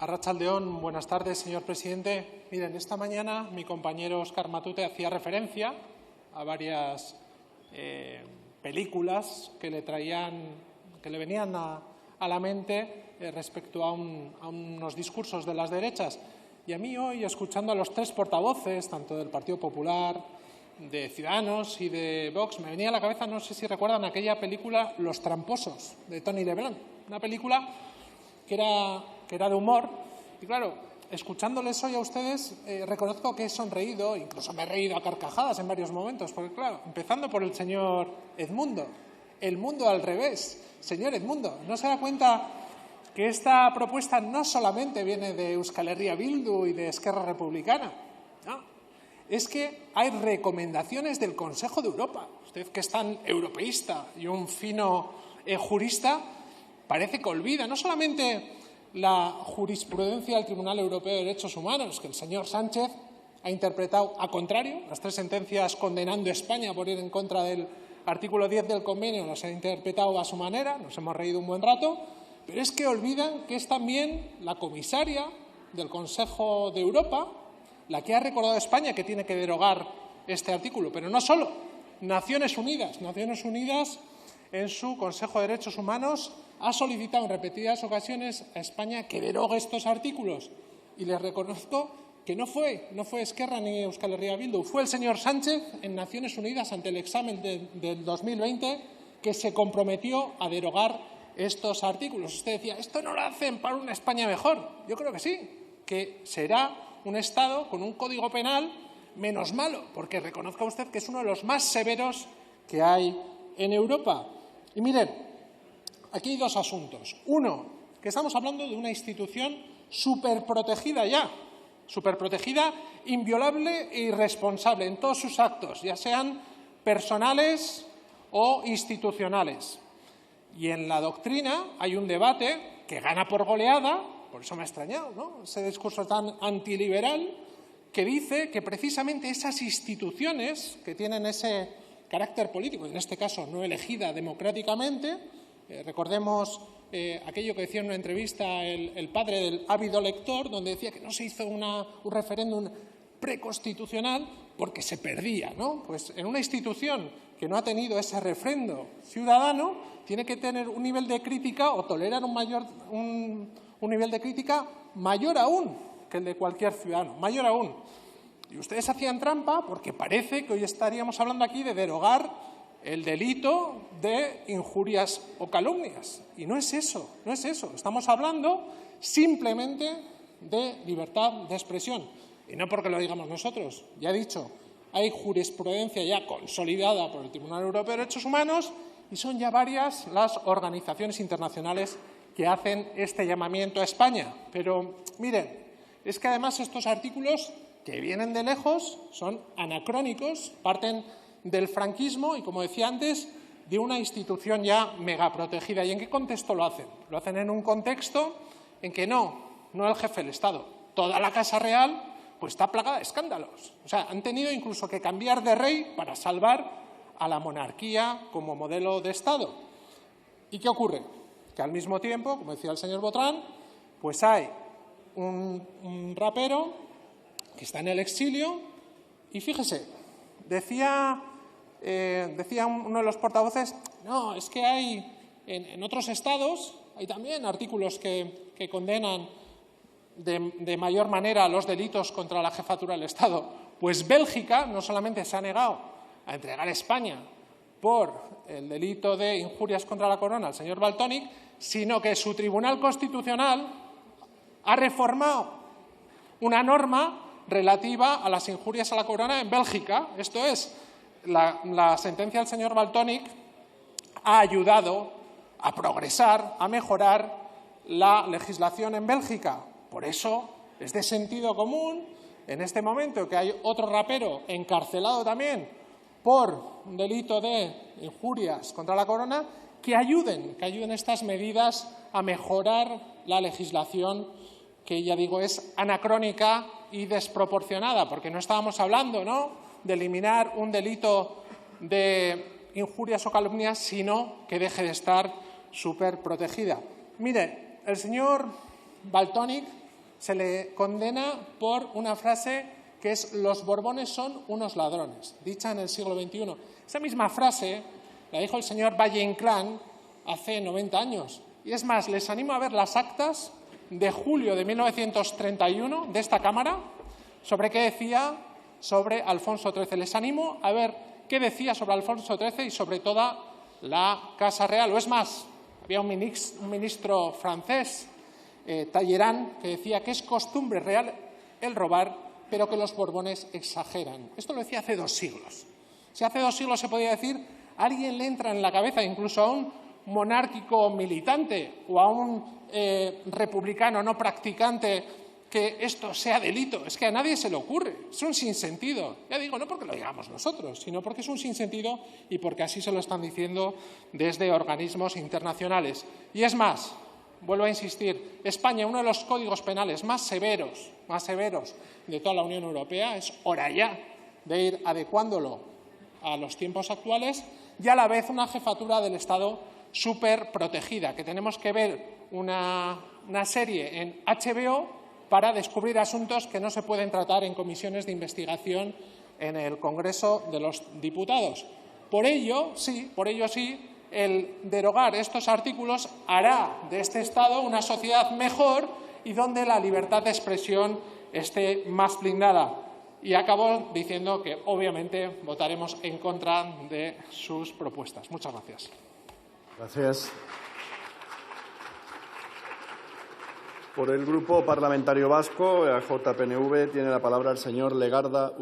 Arratsaldeón, buenas tardes, señor presidente. Miren, esta mañana mi compañero Óscar Matute hacía referencia a varias películas que le venían a la mente respecto a unos discursos de las derechas. Y a mí hoy, escuchando a los tres portavoces, tanto del Partido Popular, de Ciudadanos y de Vox, me venía a la cabeza, no sé si recuerdan, aquella película Los tramposos, de Tony Leblanc. Una película que era de humor. Y claro, escuchándoles hoy a ustedes, reconozco que he sonreído, incluso me he reído a carcajadas en varios momentos, porque claro, empezando por el señor Edmundo, el mundo al revés. Señor Edmundo, ¿no se da cuenta que esta propuesta no solamente viene de Euskal Herria Bildu y de Esquerra Republicana? No, es que hay recomendaciones del Consejo de Europa. Usted, que es tan europeísta y un fino jurista, parece que olvida no solamente la jurisprudencia del Tribunal Europeo de Derechos Humanos, que el señor Sánchez ha interpretado a contrario, las tres sentencias condenando a España por ir en contra del artículo 10 del convenio las ha interpretado a su manera, nos hemos reído un buen rato, pero es que olvidan que es también la comisaria del Consejo de Europa la que ha recordado a España que tiene que derogar este artículo. Pero no solo, Naciones Unidas en su Consejo de Derechos Humanos ha solicitado en repetidas ocasiones a España que derogue estos artículos. Y les reconozco que no fue Esquerra ni Euskal Herria Bildu, fue el señor Sánchez en Naciones Unidas ante el examen del 2020 que se comprometió a derogar estos artículos. Usted decía, ¿esto no lo hacen para una España mejor? Yo creo que sí, que será un Estado con un código penal menos malo, porque reconozca usted que es uno de los más severos que hay en Europa. Y miren, aquí hay dos asuntos. Uno, que estamos hablando de una institución superprotegida ya, superprotegida, inviolable e irresponsable en todos sus actos, ya sean personales o institucionales. Y en la doctrina hay un debate que gana por goleada, por eso me ha extrañado, ¿no?, ese discurso tan antiliberal que dice que precisamente esas instituciones que tienen ese carácter político, en este caso no elegida democráticamente, recordemos aquello que decía en una entrevista el padre del ávido lector, donde decía que no se hizo un referéndum preconstitucional porque se perdía, ¿no? Pues en una institución que no ha tenido ese refrendo ciudadano, tiene que tener un nivel de crítica o tolerar un nivel de crítica mayor aún que el de cualquier ciudadano, mayor aún. Y ustedes hacían trampa porque parece que hoy estaríamos hablando aquí de derogar el delito de injurias o calumnias. Y no es eso, no es eso. Estamos hablando simplemente de libertad de expresión. Y no porque lo digamos nosotros. Ya he dicho, hay jurisprudencia ya consolidada por el Tribunal Europeo de Derechos Humanos y son ya varias las organizaciones internacionales que hacen este llamamiento a España. Pero, miren, es que además estos artículos que vienen de lejos son anacrónicos, parten del franquismo y, como decía antes, de una institución ya megaprotegida. ¿Y en qué contexto lo hacen? Lo hacen en un contexto en que no el jefe del Estado, toda la Casa Real pues está plagada de escándalos. O sea, han tenido incluso que cambiar de rey para salvar a la monarquía como modelo de Estado. ¿Y qué ocurre? Que al mismo tiempo, como decía el señor Botrán, pues hay un rapero que está en el exilio y fíjese, decía uno de los portavoces, no, es que hay en otros estados, hay también artículos que condenan de mayor manera los delitos contra la jefatura del Estado. Pues Bélgica no solamente se ha negado a entregar a España por el delito de injurias contra la corona al señor Valtonyc, sino que su Tribunal Constitucional ha reformado una norma relativa a las injurias a la corona en Bélgica. Esto es, la sentencia del señor Valtonyc ha ayudado a progresar, a mejorar la legislación en Bélgica. Por eso es de sentido común, en este momento que hay otro rapero encarcelado también por un delito de injurias contra la corona, que ayuden estas medidas a mejorar la legislación que, ya digo, es anacrónica y desproporcionada, porque no estábamos hablando, ¿no?, de eliminar un delito de injurias o calumnias, sino que deje de estar superprotegida. Mire, el señor Valtonyc se le condena por una frase que es «los Borbones son unos ladrones», dicha en el siglo XXI. Esa misma frase la dijo el señor Valle-Inclán hace 90 años. Y es más, les animo a ver las actas de julio de 1931 de esta Cámara sobre qué decía sobre Alfonso XIII. Les animo a ver qué decía sobre Alfonso XIII y sobre toda la Casa Real. O es más, había un ministro francés, Talleyrand, que decía que es costumbre real el robar, pero que los Borbones exageran. Esto lo decía hace 2 siglos. Si hace 2 siglos se podía decir, a alguien le entra en la cabeza, incluso a un monárquico militante o a un republicano no practicante, que esto sea delito. Es que a nadie se le ocurre. Es un sinsentido. Ya digo, no porque lo digamos nosotros, sino porque es un sinsentido y porque así se lo están diciendo desde organismos internacionales. Y es más, vuelvo a insistir, España, uno de los códigos penales más severos de toda la Unión Europea, es hora ya de ir adecuándolo a los tiempos actuales y a la vez una jefatura del Estado súper protegida, que tenemos que ver una serie en HBO para descubrir asuntos que no se pueden tratar en comisiones de investigación en el Congreso de los Diputados. Por ello, sí, el derogar estos artículos hará de este Estado una sociedad mejor y donde la libertad de expresión esté más blindada. Y acabo diciendo que, obviamente, votaremos en contra de sus propuestas. Muchas gracias. Gracias. Por el Grupo Parlamentario Vasco, JPNV, tiene la palabra el señor Legarda.